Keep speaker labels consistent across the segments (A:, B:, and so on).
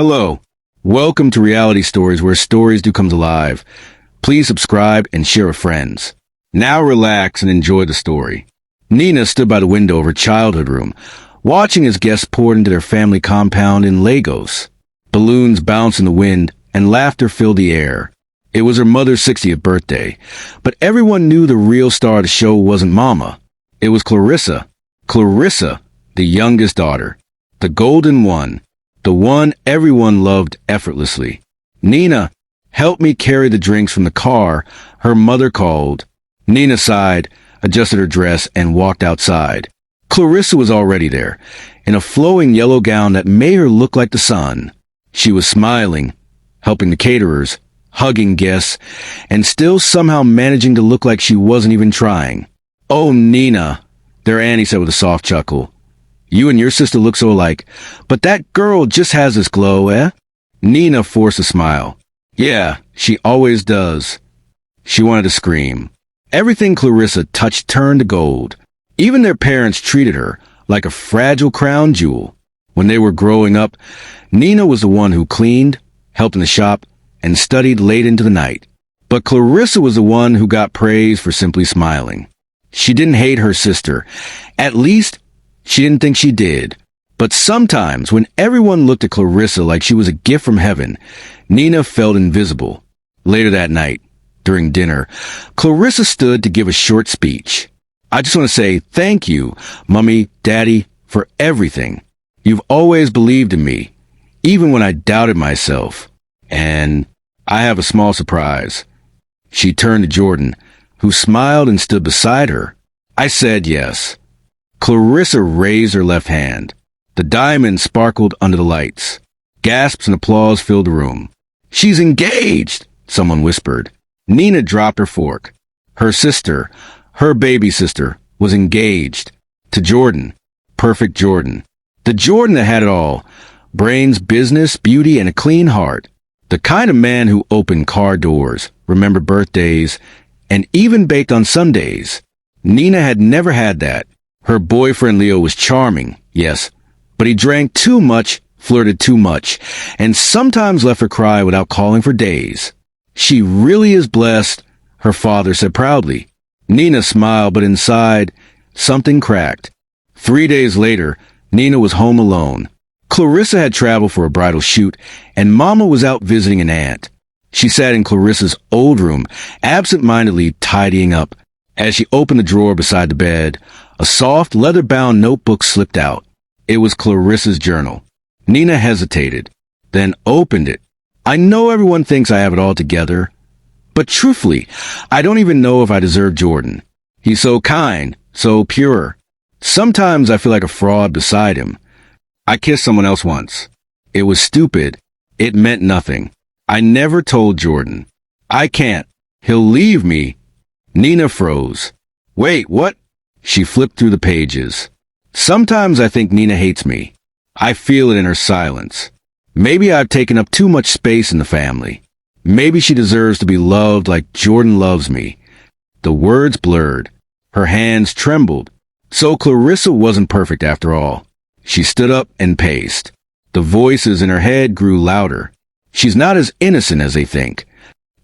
A: Hello. Welcome to Reality Stories, where stories do come alive. Please subscribe and share with friends. Now relax and enjoy the story. Nina stood by the window of her childhood room, watching as guests poured into their family compound in Lagos. Balloons bounced in the wind and laughter filled the air. It was her mother's 60th birthday, but everyone knew the real star of the show wasn't Mama. It was Clarissa. Clarissa, the youngest daughter. The golden one. The one everyone loved effortlessly. "Nina, help me carry the drinks from the car," her mother called. Nina sighed, adjusted her dress, and walked outside. Clarissa was already there, in a flowing yellow gown that made her look like the sun. She was smiling, helping the caterers, hugging guests, and still somehow managing to look like she wasn't even trying. "Oh, Nina," their auntie said with a soft chuckle. "You and your sister look so alike, but that girl just has this glow, eh?" Nina forced a smile. "Yeah, she always does." She wanted to scream. Everything Clarissa touched turned to gold. Even their parents treated her like a fragile crown jewel. When they were growing up, Nina was the one who cleaned, helped in the shop, and studied late into the night. But Clarissa was the one who got praise for simply smiling. She didn't hate her sister. At least, she didn't think she did. But sometimes, when everyone looked at Clarissa like she was a gift from heaven, Nina felt invisible. Later that night, during dinner, Clarissa stood to give a short speech. "I just want to say thank you, Mummy, Daddy, for everything. You've always believed in me, even when I doubted myself. And I have a small surprise." She turned to Jordan, who smiled and stood beside her. "I said yes." Clarissa raised her left hand. The diamond sparkled under the lights. Gasps and applause filled the room. "She's engaged," someone whispered. Nina dropped her fork. Her sister, her baby sister, was engaged. To Jordan. Perfect Jordan. The Jordan that had it all. Brains, business, beauty, and a clean heart. The kind of man who opened car doors, remembered birthdays, and even baked on Sundays. Nina had never had that. Her boyfriend Leo was charming, yes, but he drank too much, flirted too much, and sometimes left her cry without calling for days. "She really is blessed," her father said proudly. Nina smiled, but inside, something cracked. 3 days later, Nina was home alone. Clarissa had traveled for a bridal shoot, and Mama was out visiting an aunt. She sat in Clarissa's old room, absent-mindedly tidying up. As she opened the drawer beside the bed, a soft, leather-bound notebook slipped out. It was Clarissa's journal. Nina hesitated, then opened it. "I know everyone thinks I have it all together, but truthfully, I don't even know if I deserve Jordan. He's so kind, so pure. Sometimes I feel like a fraud beside him. I kissed someone else once. It was stupid. It meant nothing. I never told Jordan. I can't. He'll leave me." Nina froze. "Wait, what?" She flipped through the pages. "Sometimes I think Nina hates me. I feel it in her silence. Maybe I've taken up too much space in the family. Maybe she deserves to be loved like Jordan loves me." The words blurred. Her hands trembled. So Clarissa wasn't perfect after all. She stood up and paced. The voices in her head grew louder. "She's not as innocent as they think.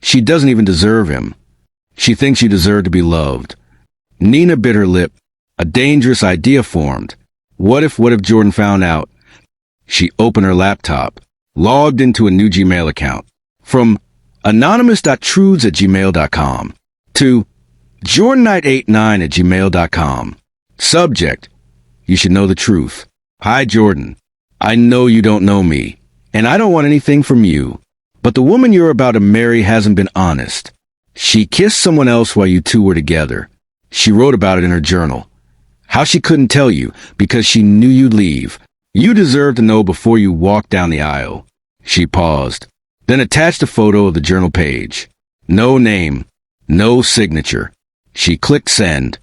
A: She doesn't even deserve him. She thinks she deserved to be loved." Nina bit her lip. A dangerous idea formed. What if Jordan found out? She opened her laptop, logged into a new Gmail account. From anonymous.truths@gmail.com to jordanknight89@gmail.com. Subject: You should know the truth. "Hi, Jordan. I know you don't know me, and I don't want anything from you. But the woman you're about to marry hasn't been honest. She kissed someone else while you two were together. She wrote about it in her journal. How she couldn't tell you because she knew you'd leave. You deserve to know before you walk down the aisle." She paused, then attached a photo of the journal page. No name, no signature. She clicked send.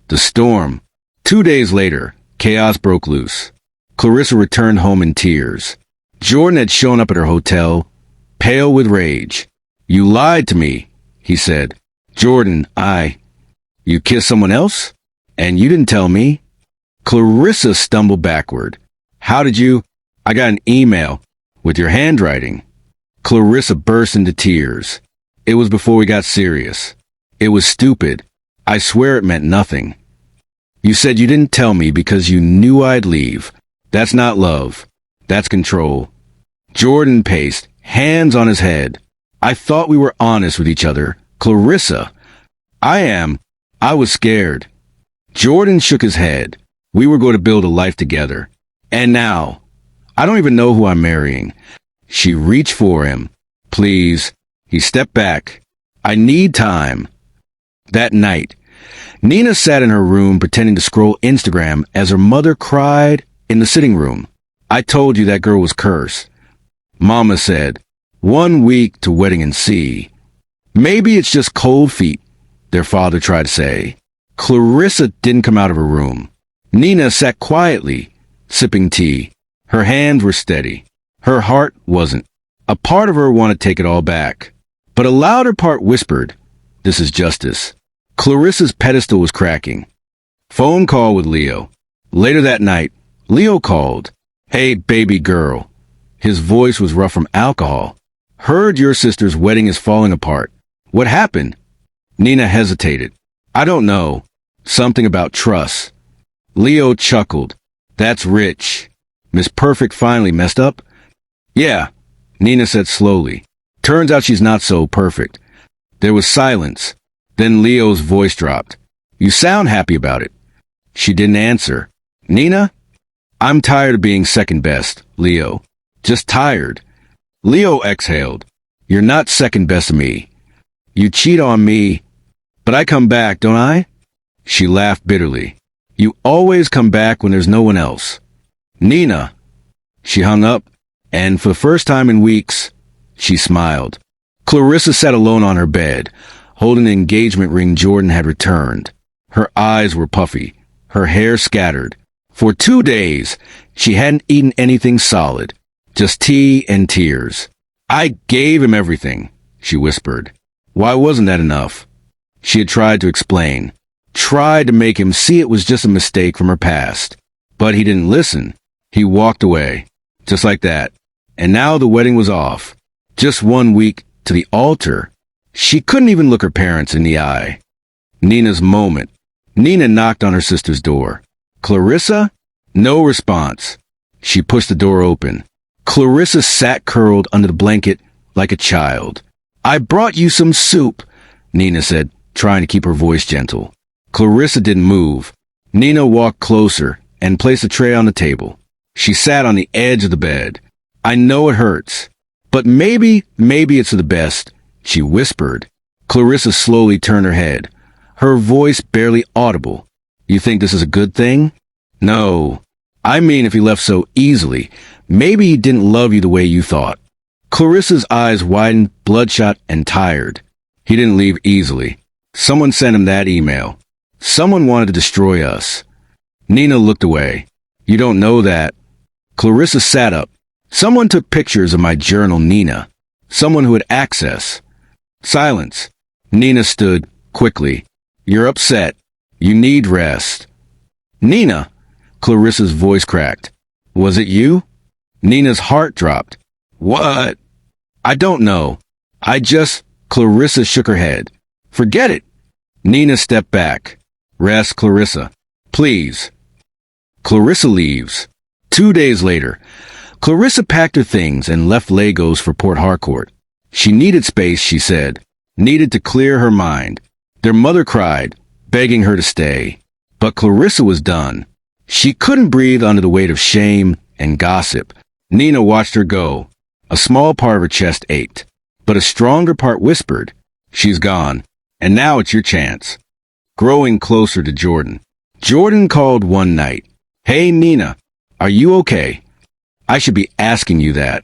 A: The storm. 2 days later, chaos broke loose. Clarissa returned home in tears. Jordan had shown up at her hotel, pale with rage. "You lied to me," he said. "Jordan, You kissed someone else? And you didn't tell me?" Clarissa stumbled backward. "How did you?" "I got an email." With your handwriting. Clarissa burst into tears. It was before we got serious. It was stupid. I swear it meant nothing. You said you didn't tell me because you knew I'd leave. That's not love. That's control. Jordan paced, hands on his head. I thought we were honest with each other. Clarissa. I was scared. Jordan shook his head. We were going to build a life together. And now, I don't even know who I'm marrying. She reached for him. Please. He stepped back. I need time. That night, Nina sat in her room pretending to scroll Instagram as her mother cried in the sitting room. I told you that girl was cursed. Mama said, 1 week to wedding and see. Maybe it's just cold feet, their father tried to say. Clarissa didn't come out of her room. Nina sat quietly, sipping tea. Her hands were steady. Her heart wasn't. A part of her wanted to take it all back. But a louder part whispered, this is justice. Clarissa's pedestal was cracking. Phone call with Leo. Later that night, Leo called. Hey, baby girl. His voice was rough from alcohol. Heard your sister's wedding is falling apart. What happened? Nina hesitated. I don't know. Something about trust. Leo chuckled. That's rich. Miss Perfect finally messed up? Yeah, Nina said slowly. Turns out she's not so perfect. There was silence. Then Leo's voice dropped. You sound happy about it. She didn't answer. Nina? I'm tired of being second best, Leo. Just tired. Leo exhaled. You're not second best to me. You cheat on me, but I come back, don't I? She laughed bitterly. You always come back when there's no one else. Nina. She hung up, and for the first time in weeks, she smiled. Clarissa sat alone on her bed, holding the engagement ring Jordan had returned. Her eyes were puffy, her hair scattered. For 2 days, she hadn't eaten anything solid, just tea and tears. I gave him everything, she whispered. Why wasn't that enough? She had tried to explain, tried to make him see it was just a mistake from her past. But he didn't listen. He walked away, just like that. And now the wedding was off. Just 1 week to the altar. She couldn't even look her parents in the eye. Nina's moment. Nina knocked on her sister's door. Clarissa? No response. She pushed the door open. Clarissa sat curled under the blanket like a child. I brought you some soup, Nina said, trying to keep her voice gentle. Clarissa didn't move. Nina walked closer and placed a tray on the table. She sat on the edge of the bed. I know it hurts, but maybe it's for the best, she whispered. Clarissa slowly turned her head, her voice barely audible. You think this is a good thing? No. I mean, if he left so easily, maybe he didn't love you the way you thought. Clarissa's eyes widened, bloodshot and tired. He didn't leave easily. Someone sent him that email. Someone wanted to destroy us. Nina looked away. You don't know that. Clarissa sat up. Someone took pictures of my journal, Nina. Someone who had access. Silence. Nina stood, quickly. You're upset. You need rest. Nina! Clarissa's voice cracked. Was it you? Nina's heart dropped. What? I don't know. Clarissa shook her head. Forget it. Nina stepped back. Rest, Clarissa. Please. Clarissa leaves. 2 days later, Clarissa packed her things and left Lagos for Port Harcourt. She needed space, she said. Needed to clear her mind. Their mother cried, begging her to stay. But Clarissa was done. She couldn't breathe under the weight of shame and gossip. Nina watched her go. A small part of her chest ached, but a stronger part whispered, she's gone, and now it's your chance. Growing closer to Jordan. Jordan called one night. Hey, Nina, are you okay? I should be asking you that.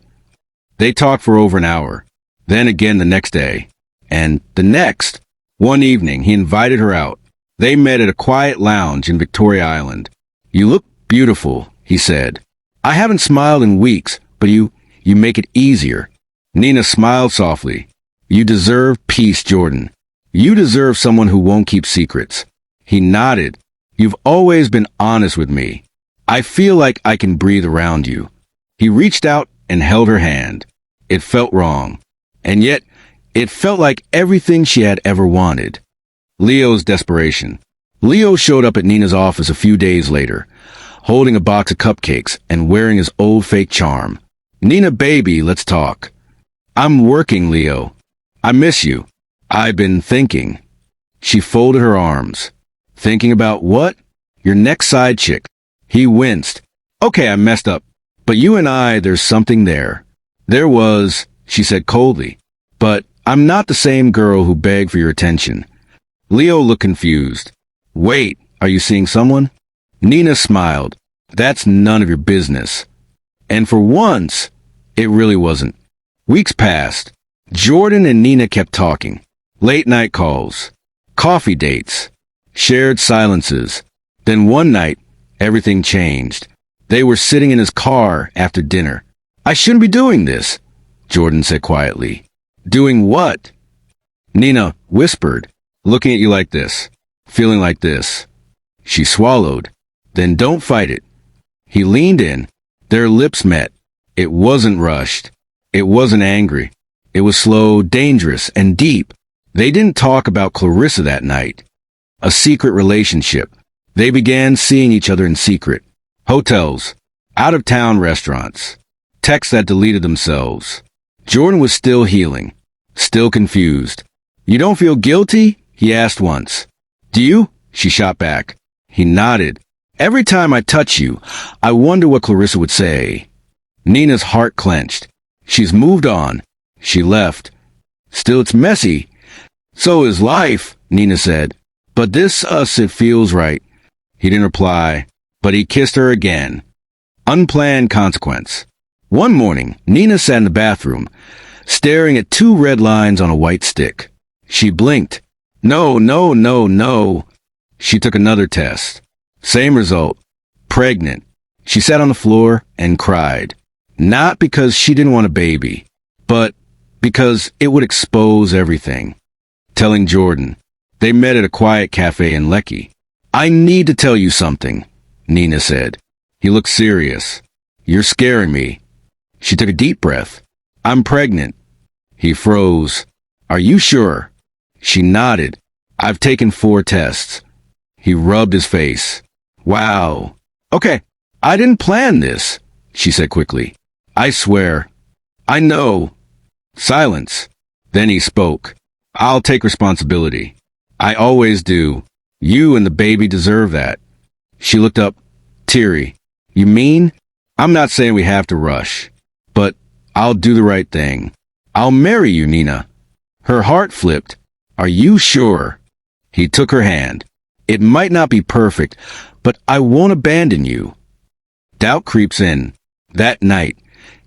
A: They talked for over an hour, then again the next day, and the next. One evening, he invited her out. They met at a quiet lounge in Victoria Island. You look beautiful, he said. I haven't smiled in weeks, but you make it easier. Nina smiled softly. You deserve peace, Jordan. You deserve someone who won't keep secrets. He nodded. You've always been honest with me. I feel like I can breathe around you. He reached out and held her hand. It felt wrong. And yet, it felt like everything she had ever wanted. Leo's desperation. Leo showed up at Nina's office a few days later, holding a box of cupcakes and wearing his old fake charm. "Nina, baby, let's talk." "I'm working, Leo. I miss you. I've been thinking." She folded her arms. "Thinking about what?" "Your next side chick." He winced. "Okay, I messed up. But you and I, there's something there." "There was," she said coldly. "But I'm not the same girl who begged for your attention." Leo looked confused. "Wait, are you seeing someone?" Nina smiled. "That's none of your business." And for once, it really wasn't. Weeks passed. Jordan and Nina kept talking. Late night calls. Coffee dates. Shared silences. Then one night, everything changed. They were sitting in his car after dinner. "I shouldn't be doing this," Jordan said quietly. "Doing what?" Nina whispered, "Looking at you like this. Feeling like this." She swallowed. "Then don't fight it." He leaned in. Their lips met. It wasn't rushed. It wasn't angry. It was slow, dangerous, and deep. They didn't talk about Clarissa that night. A secret relationship. They began seeing each other in secret. Hotels. Out-of-town restaurants. Texts that deleted themselves. Jordan was still healing. Still confused. "You don't feel guilty?" he asked once. "Do you?" she shot back. He nodded. "Every time I touch you, I wonder what Clarissa would say." Nina's heart clenched. "She's moved on." She left. "Still, it's messy." "So is life," Nina said. "But it feels right." He didn't reply, but he kissed her again. Unplanned consequence. One morning, Nina sat in the bathroom, staring at 2 red lines on a white stick. She blinked. "No, no, no, no." She took another test. Same result. Pregnant. She sat on the floor and cried. Not because she didn't want a baby, but because it would expose everything. Telling Jordan. They met at a quiet cafe in Lecky. "I need to tell you something," Nina said. He looked serious. "You're scaring me." She took a deep breath. "I'm pregnant." He froze. "Are you sure?" She nodded. "I've taken 4 tests." He rubbed his face. "Wow. Okay, I didn't plan this," she said quickly. "I swear." "I know." Silence. Then he spoke. "I'll take responsibility. I always do. You and the baby deserve that." She looked up, teary. "You mean?" "I'm not saying we have to rush, but I'll do the right thing. I'll marry you, Nina." Her heart flipped. "Are you sure?" He took her hand. "It might not be perfect, but I won't abandon you." Doubt creeps in. That night,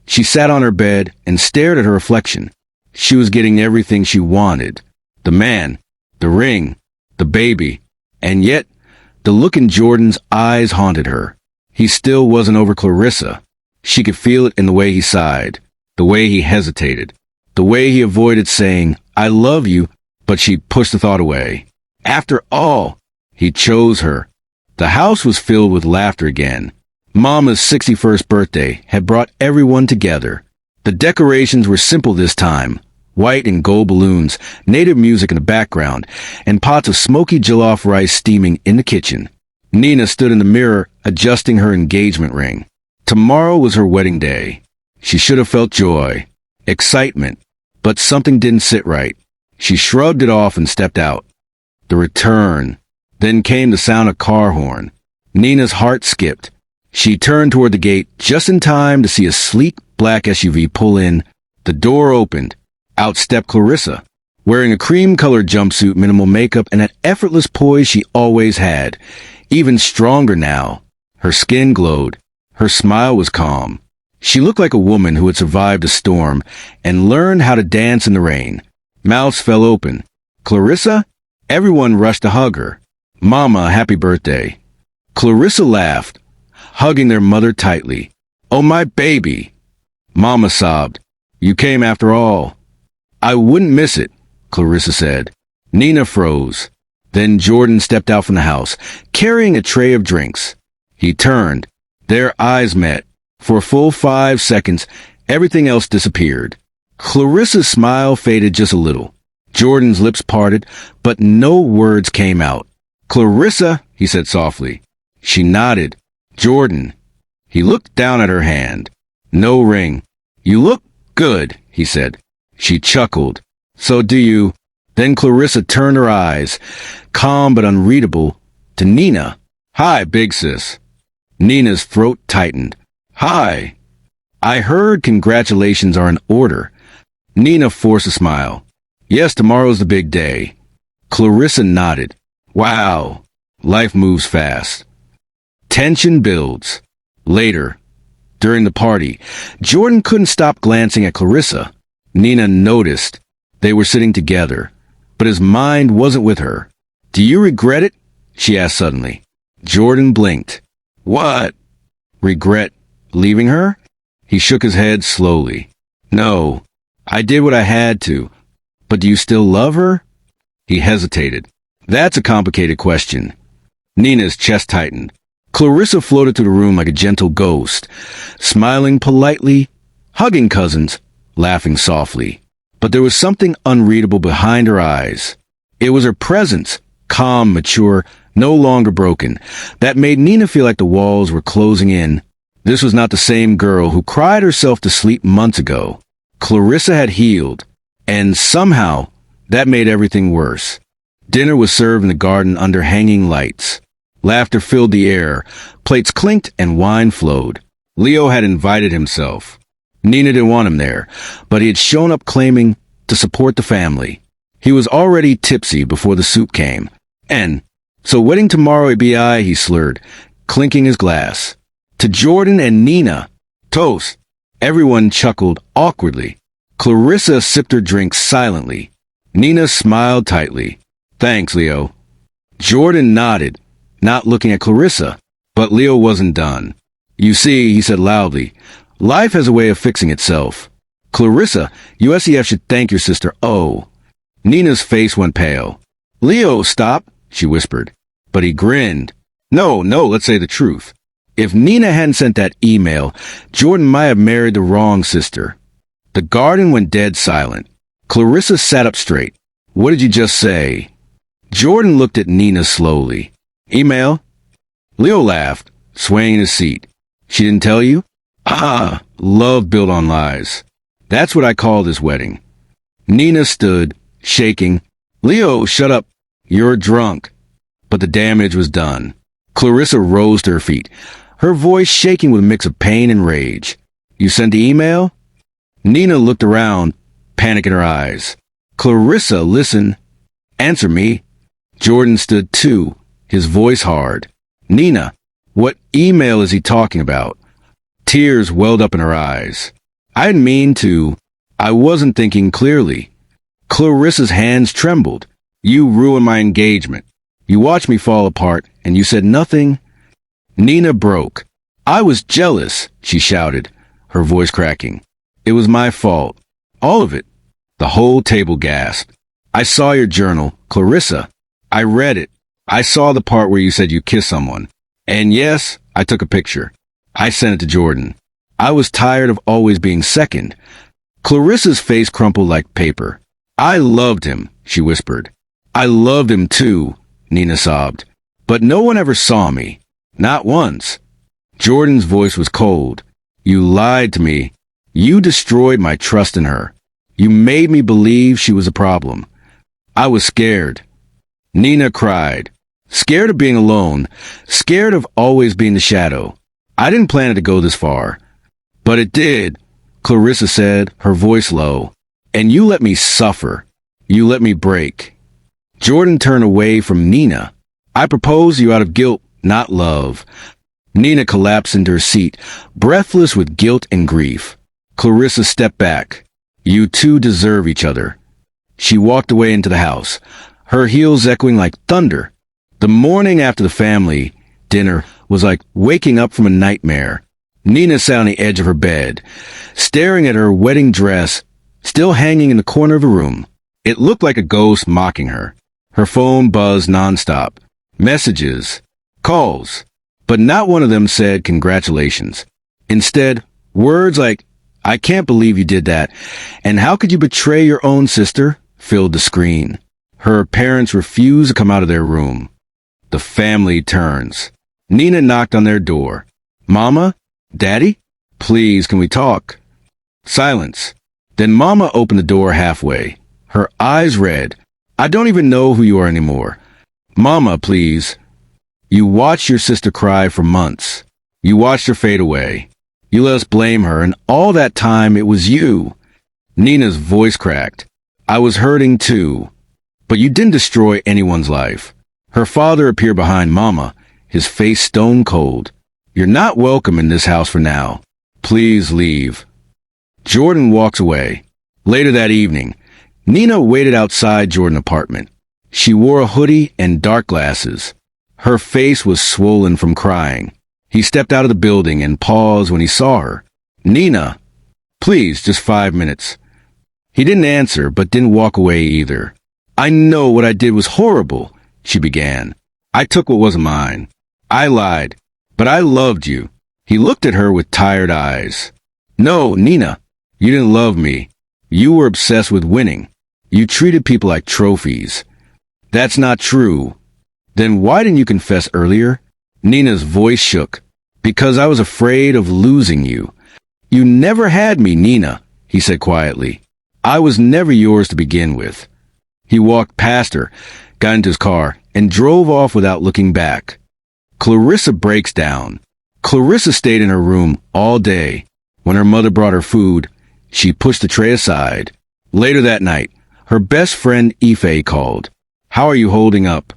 A: she sat on her bed and stared at her reflection. She was getting everything she wanted. The man, the ring, the baby. And yet, the look in Jordan's eyes haunted her. He still wasn't over Clarissa. She could feel it in the way he sighed, the way he hesitated, the way he avoided saying, "I love you," but she pushed the thought away. After all, he chose her. The house was filled with laughter again. Mama's 61st birthday had brought everyone together. The decorations were simple this time. White and gold balloons, native music in the background, and pots of smoky jollof rice steaming in the kitchen. Nina stood in the mirror, adjusting her engagement ring. Tomorrow was her wedding day. She should have felt joy, excitement, but something didn't sit right. She shrugged it off and stepped out. The return. Then came the sound of car horn. Nina's heart skipped. She turned toward the gate just in time to see a sleek black SUV pull in. The door opened. Out stepped Clarissa, wearing a cream-colored jumpsuit, minimal makeup, and that effortless poise she always had. Even stronger now. Her skin glowed. Her smile was calm. She looked like a woman who had survived a storm and learned how to dance in the rain. Mouths fell open. "Clarissa?" Everyone rushed to hug her. "Mama, happy birthday." Clarissa laughed, hugging their mother tightly. "Oh, my baby." Mama sobbed. "You came after all." "I wouldn't miss it," Clarissa said. Nina froze. Then Jordan stepped out from the house, carrying a tray of drinks. He turned. Their eyes met. For a full 5 seconds, Everything else disappeared. Clarissa's smile faded just a little. Jordan's lips parted, but no words came out. "Clarissa," he said softly. She nodded. "Jordan." He looked down at her hand. No ring. "You look good," he said. She chuckled. "So do you." Then Clarissa turned her eyes, calm but unreadable, to Nina. "Hi, big sis." Nina's throat tightened. "Hi." "I heard congratulations are in order." Nina forced a smile. "Yes, tomorrow's the big day." Clarissa nodded. "Wow." Life moves fast. Tension builds. Later, during the party, Jordan couldn't stop glancing at Clarissa. Nina noticed. They were sitting together, but his mind wasn't with her. "Do you regret it?" she asked suddenly. Jordan blinked. "What?" "Regret leaving her?" He shook his head slowly. "No, I did what I had to. But do you still love her?" He hesitated. "That's a complicated question." Nina's chest tightened. Clarissa floated through the room like a gentle ghost, smiling politely, hugging cousins, laughing softly. But there was something unreadable behind her eyes. It was her presence, calm, mature, no longer broken, that made Nina feel like the walls were closing in. This was not the same girl who cried herself to sleep months ago. Clarissa had healed, and somehow that made everything worse. Dinner was served in the garden under hanging lights. Laughter filled the air, plates clinked and wine flowed. Leo had invited himself. Nina didn't want him there, but he had shown up claiming to support the family. He was already tipsy before the soup came. "And so wedding tomorrow at BI," he slurred, clinking his glass. "To Jordan and Nina. Toast." Everyone chuckled awkwardly. Clarissa sipped her drink silently. Nina smiled tightly. "Thanks, Leo." Jordan nodded, not looking at Clarissa. But Leo wasn't done. "You see," he said loudly, "life has a way of fixing itself. Clarissa, USEF should thank your sister O." Nina's face went pale. "Leo, stop," she whispered. But he grinned. No, let's say the truth. If Nina hadn't sent that email, Jordan might have married the wrong sister. The garden went dead silent. Clarissa sat up straight. "What did you just say?" Jordan looked at Nina slowly. "Email?" Leo laughed, swaying in his seat. "She didn't tell you?" "Ah, love built on lies. That's what I call this wedding." Nina stood, shaking. "Leo, shut up. You're drunk." But the damage was done. Clarissa rose to her feet, her voice shaking with a mix of pain and rage. "You sent the email?" Nina looked around, panic in her eyes. "Clarissa, listen. Answer me." Jordan stood too, his voice hard. "Nina, what email is he talking about?" Tears welled up in her eyes. "I didn't mean to. I wasn't thinking clearly." Clarissa's hands trembled. "You ruined my engagement. You watched me fall apart, and you said nothing." Nina broke. "I was jealous," she shouted, her voice cracking. "It was my fault. All of it." The whole table gasped. "I saw your journal, Clarissa. I read it. I saw the part where you said you kissed someone. And yes, I took a picture. I sent it to Jordan. I was tired of always being second." Clarissa's face crumpled like paper. "I loved him," she whispered. "I loved him too," Nina sobbed. "But no one ever saw me. Not once." Jordan's voice was cold. "You lied to me. You destroyed my trust in her. You made me believe she was a problem. I was scared." Nina cried. "Scared of being alone. Scared of always being the shadow. I didn't plan it to go this far." "But it did," Clarissa said, her voice low. "And you let me suffer. You let me break." Jordan turned away from Nina. "I proposed you out of guilt, not love." Nina collapsed into her seat, breathless with guilt and grief. Clarissa stepped back. "You two deserve each other." She walked away into the house, her heels echoing like thunder. The morning after the family dinner was like waking up from a nightmare. Nina sat on the edge of her bed, staring at her wedding dress, still hanging in the corner of the room. It looked like a ghost mocking her. Her phone buzzed nonstop. Messages, calls, but not one of them said congratulations. Instead, words like, I can't believe you did that. And how could you betray your own sister? Filled the screen. Her parents refuse to come out of their room. The family turns. Nina knocked on their door. Mama? Daddy? Please, can we talk? Silence. Then Mama opened the door halfway. Her eyes red. I don't even know who you are anymore. Mama, please. You watched your sister cry for months. You watched her fade away. You let us blame her, and all that time it was you. Nina's voice cracked. I was hurting too. But you didn't destroy anyone's life. Her father appeared behind Mama, his face stone cold. You're not welcome in this house for now. Please leave. Jordan walks away. Later that evening, Nina waited outside Jordan's apartment. She wore a hoodie and dark glasses. Her face was swollen from crying. He stepped out of the building and paused when he saw her. Nina, please, just 5 minutes. He didn't answer, but didn't walk away either. I know what I did was horrible, she began. I took what wasn't mine. I lied, but I loved you. He looked at her with tired eyes. No, Nina, you didn't love me. You were obsessed with winning. You treated people like trophies. That's not true. Then why didn't you confess earlier? Nina's voice shook. Because I was afraid of losing you. You never had me, Nina, he said quietly. I was never yours to begin with. He walked past her, got into his car, and drove off without looking back. Clarissa breaks down. Clarissa stayed in her room all day. When her mother brought her food, she pushed the tray aside. Later that night, her best friend Ife called. How are you holding up?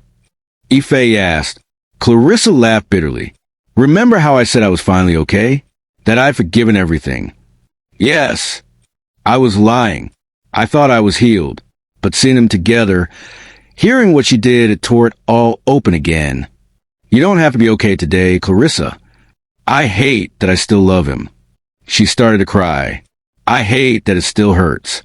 A: Ife asked. Clarissa laughed bitterly. Remember how I said I was finally okay? That I'd forgiven everything? Yes. I was lying. I thought I was healed. But seeing them together, hearing what she did, it tore it all open again. You don't have to be okay today, Clarissa. I hate that I still love him. She started to cry. I hate that it still hurts.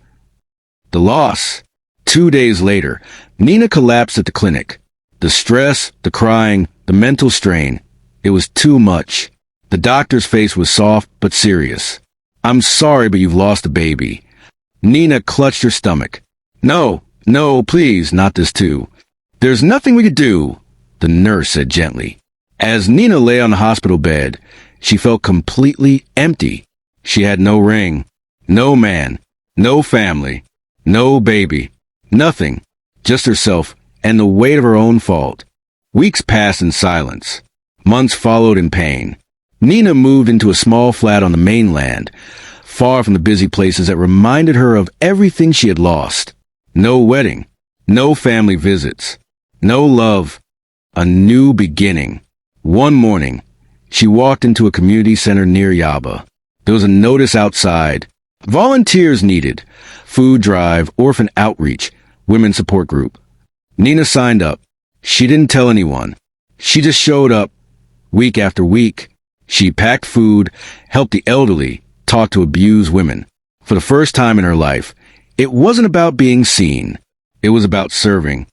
A: The loss. 2 days later, Nina collapsed at the clinic. The stress, the crying, the mental strain. It was too much. The doctor's face was soft but serious. I'm sorry, but you've lost a baby. Nina clutched her stomach. No, please, not this too. There's nothing we could do, the nurse said gently. As Nina lay on the hospital bed, she felt completely empty. She had no ring, no man, no family, no baby, nothing, just herself and the weight of her own fault. Weeks passed in silence. Months followed in pain. Nina moved into a small flat on the mainland, far from the busy places that reminded her of everything she had lost. No wedding, no family visits, no love, a new beginning. One morning, she walked into a community center near Yaba. There was a notice outside. Volunteers needed. Food drive, orphan outreach, women's support group. Nina signed up. She didn't tell anyone. She just showed up. Week after week, she packed food, helped the elderly, talked to abused women. For the first time in her life, it wasn't about being seen. It was about serving.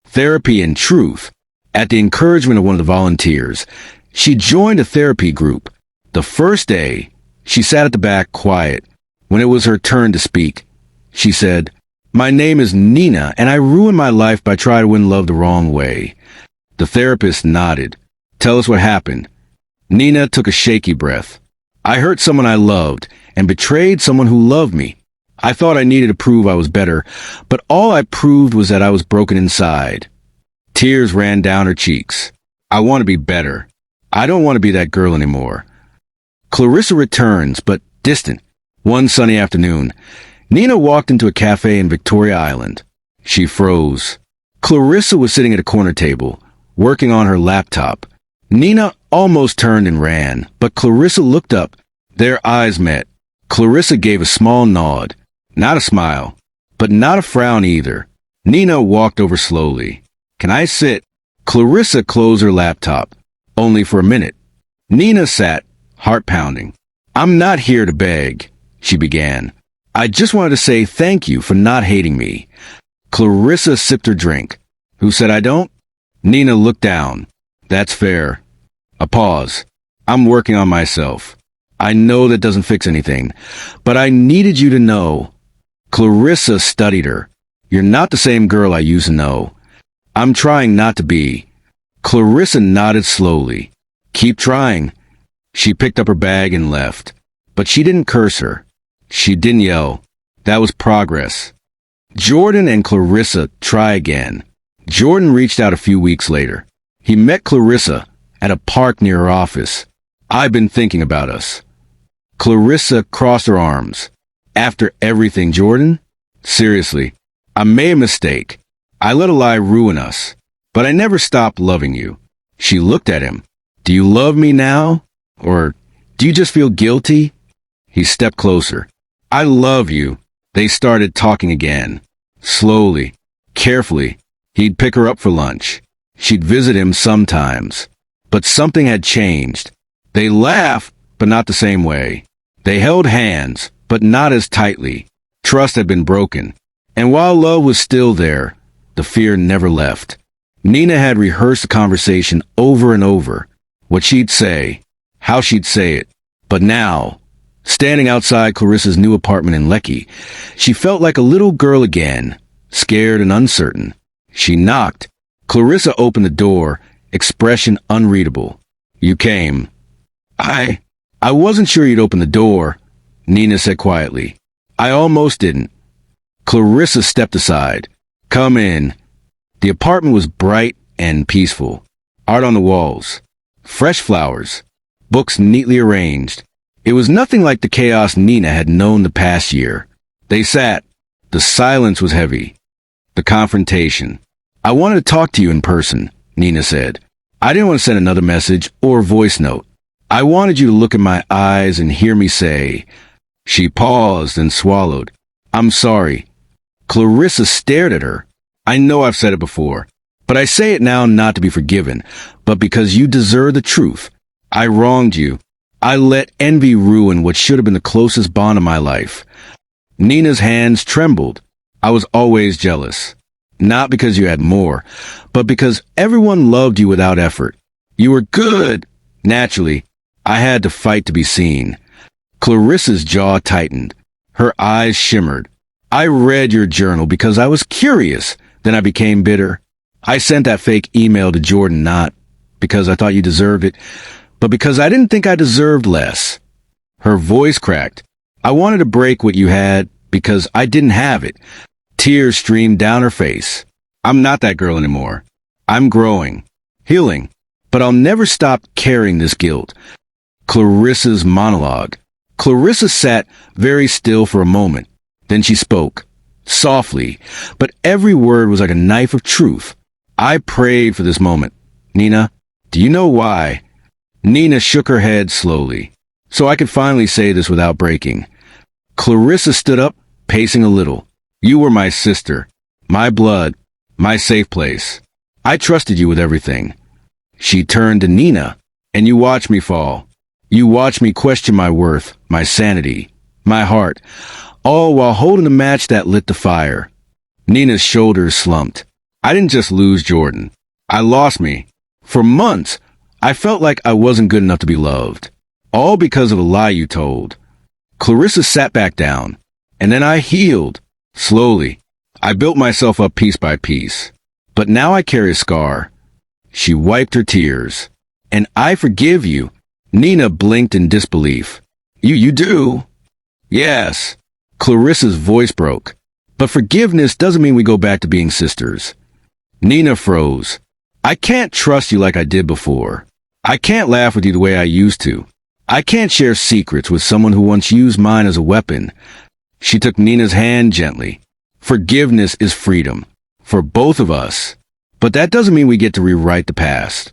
A: Therapy and truth. At the encouragement of one of the volunteers, she joined a therapy group. The first day, she sat at the back quiet. When it was her turn to speak, she said, My name is Nina, and I ruined my life by trying to win love the wrong way. The therapist nodded. Tell us what happened. Nina took a shaky breath. I hurt someone I loved and betrayed someone who loved me. I thought I needed to prove I was better, but all I proved was that I was broken inside. Tears ran down her cheeks. I want to be better. I don't want to be that girl anymore. Clarissa returns, but distant. One sunny afternoon, Nina walked into a cafe in Victoria Island. She froze. Clarissa was sitting at a corner table, working on her laptop. Nina almost turned and ran, but Clarissa looked up. Their eyes met. Clarissa gave a small nod. Not a smile, but not a frown either. Nina walked over slowly. Can I sit? Clarissa closed her laptop. Only for a minute. Nina sat, heart pounding. I'm not here to beg, she began. I just wanted to say thank you for not hating me. Clarissa sipped her drink. Who said I don't? Nina looked down. That's fair. A pause. I'm working on myself. I know that doesn't fix anything, but I needed you to know. Clarissa studied her. You're not the same girl I used to know. I'm trying not to be. Clarissa nodded slowly. Keep trying. She picked up her bag and left. But she didn't curse her. She didn't yell. That was progress. Jordan and Clarissa try again. Jordan reached out a few weeks later. He met Clarissa at a park near her office. I've been thinking about us. Clarissa crossed her arms. After everything, Jordan? Seriously, I made a mistake. I let a lie ruin us. But I never stopped loving you. She looked at him. Do you love me now? Or do you just feel guilty? He stepped closer. I love you. They started talking again. Slowly, carefully. He'd pick her up for lunch. She'd visit him sometimes. But something had changed. They laughed, but not the same way. They held hands, but not as tightly. Trust had been broken. And while love was still there, the fear never left. Nina had rehearsed the conversation over and over. What she'd say, how she'd say it. But now, standing outside Clarissa's new apartment in Lecky, she felt like a little girl again, scared and uncertain. She knocked. Clarissa opened the door, expression unreadable. You came. I wasn't sure you'd open the door, Nina said quietly. I almost didn't. Clarissa stepped aside. Come in. The apartment was bright and peaceful. Art on the walls. Fresh flowers. Books neatly arranged. It was nothing like the chaos Nina had known the past year. They sat. The silence was heavy. The confrontation. I wanted to talk to you in person, Nina said. I didn't want to send another message or voice note. I wanted you to look in my eyes and hear me say. She paused and swallowed. I'm sorry. Clarissa stared at her. I know I've said it before, but I say it now not to be forgiven, but because you deserve the truth. I wronged you. I let envy ruin what should have been the closest bond of my life. Nina's hands trembled. I was always jealous. Not because you had more, but because everyone loved you without effort. You were good. Naturally, I had to fight to be seen. Clarissa's jaw tightened. Her eyes shimmered. I read your journal because I was curious. Then I became bitter. I sent that fake email to Jordan not because I thought you deserved it, but because I didn't think I deserved less. Her voice cracked. I wanted to break what you had because I didn't have it. Tears streamed down her face. I'm not that girl anymore. I'm growing, healing, but I'll never stop carrying this guilt. Clarissa's monologue. Clarissa sat very still for a moment. Then she spoke. Softly, but every word was like a knife of truth. I prayed for this moment. Nina, do you know why? Nina shook her head slowly, so I could finally say this without breaking. Clarissa stood up, pacing a little. You were my sister, my blood, my safe place. I trusted you with everything. She turned to Nina, and you watched me fall. You watched me question my worth, my sanity, my heart, all while holding the match that lit the fire. Nina's shoulders slumped. I didn't just lose Jordan. I lost me. For months, I felt like I wasn't good enough to be loved. All because of a lie you told. Clarissa sat back down, and then I healed. Slowly. I built myself up piece by piece. But now I carry a scar. She wiped her tears. And I forgive you. Nina blinked in disbelief. You do? Yes. Clarissa's voice broke. But forgiveness doesn't mean we go back to being sisters. Nina froze. I can't trust you like I did before. I can't laugh with you the way I used to. I can't share secrets with someone who once used mine as a weapon. She took Nina's hand gently. Forgiveness is freedom. For both of us. But that doesn't mean we get to rewrite the past.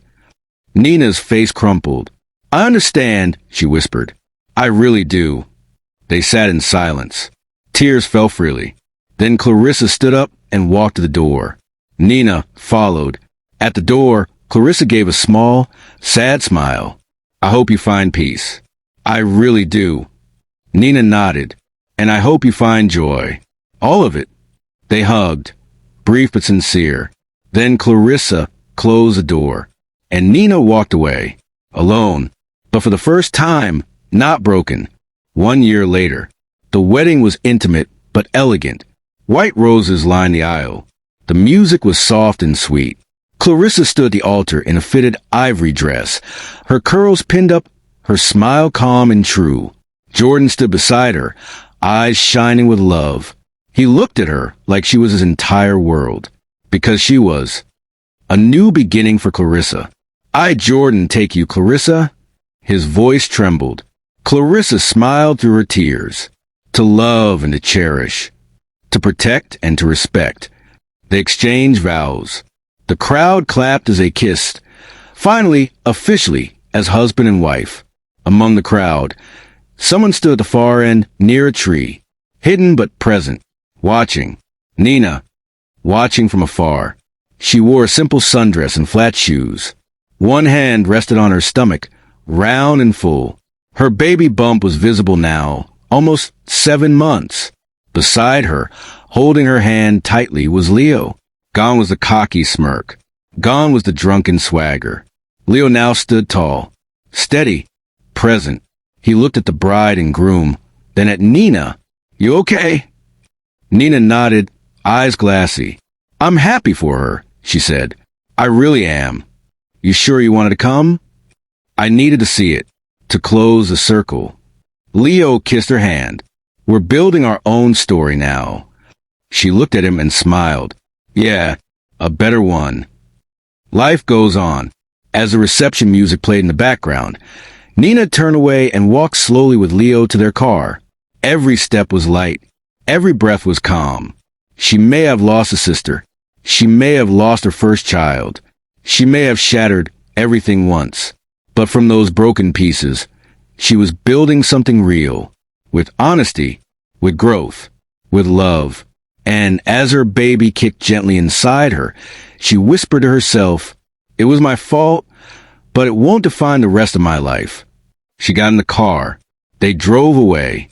A: Nina's face crumpled. I understand, she whispered. I really do. They sat in silence. Tears fell freely. Then Clarissa stood up and walked to the door. Nina followed. At the door, Clarissa gave a small, sad smile. I hope you find peace. I really do. Nina nodded. And I hope you find joy. All of it. They hugged, brief but sincere. Then Clarissa closed the door. And Nina walked away, alone. But for the first time, not broken. 1 year later, the wedding was intimate but elegant. White roses lined the aisle. The music was soft and sweet. Clarissa stood at the altar in a fitted ivory dress, her curls pinned up, her smile calm and true. Jordan stood beside her, eyes shining with love. He looked at her like she was his entire world, because she was. A new beginning for Clarissa. "I, Jordan, take you, Clarissa." His voice trembled. Clarissa smiled through her tears. To love and to cherish. To protect and to respect. They exchanged vows. The crowd clapped as they kissed. Finally, officially, as husband and wife. Among the crowd, someone stood at the far end, near a tree. Hidden but present. Watching. Nina. Watching from afar. She wore a simple sundress and flat shoes. One hand rested on her stomach, round and full. Her baby bump was visible now, almost 7 months. Beside her, holding her hand tightly, was Leo. Gone was the cocky smirk. Gone was the drunken swagger. Leo now stood tall, steady, present. He looked at the bride and groom, then at Nina. "You okay?" Nina nodded, eyes glassy. "I'm happy for her," she said. "I really am." "You sure you wanted to come?" "I needed to see it, to close the circle." Leo kissed her hand. "We're building our own story now." She looked at him and smiled. "Yeah, a better one." Life goes on. As the reception music played in the background, Nina turned away and walked slowly with Leo to their car. Every step was light. Every breath was calm. She may have lost a sister. She may have lost her first child. She may have shattered everything once. But from those broken pieces, she was building something real. With honesty, with growth, with love. And as her baby kicked gently inside her, she whispered to herself, "It was my fault, but it won't define the rest of my life." She got in the car. They drove away.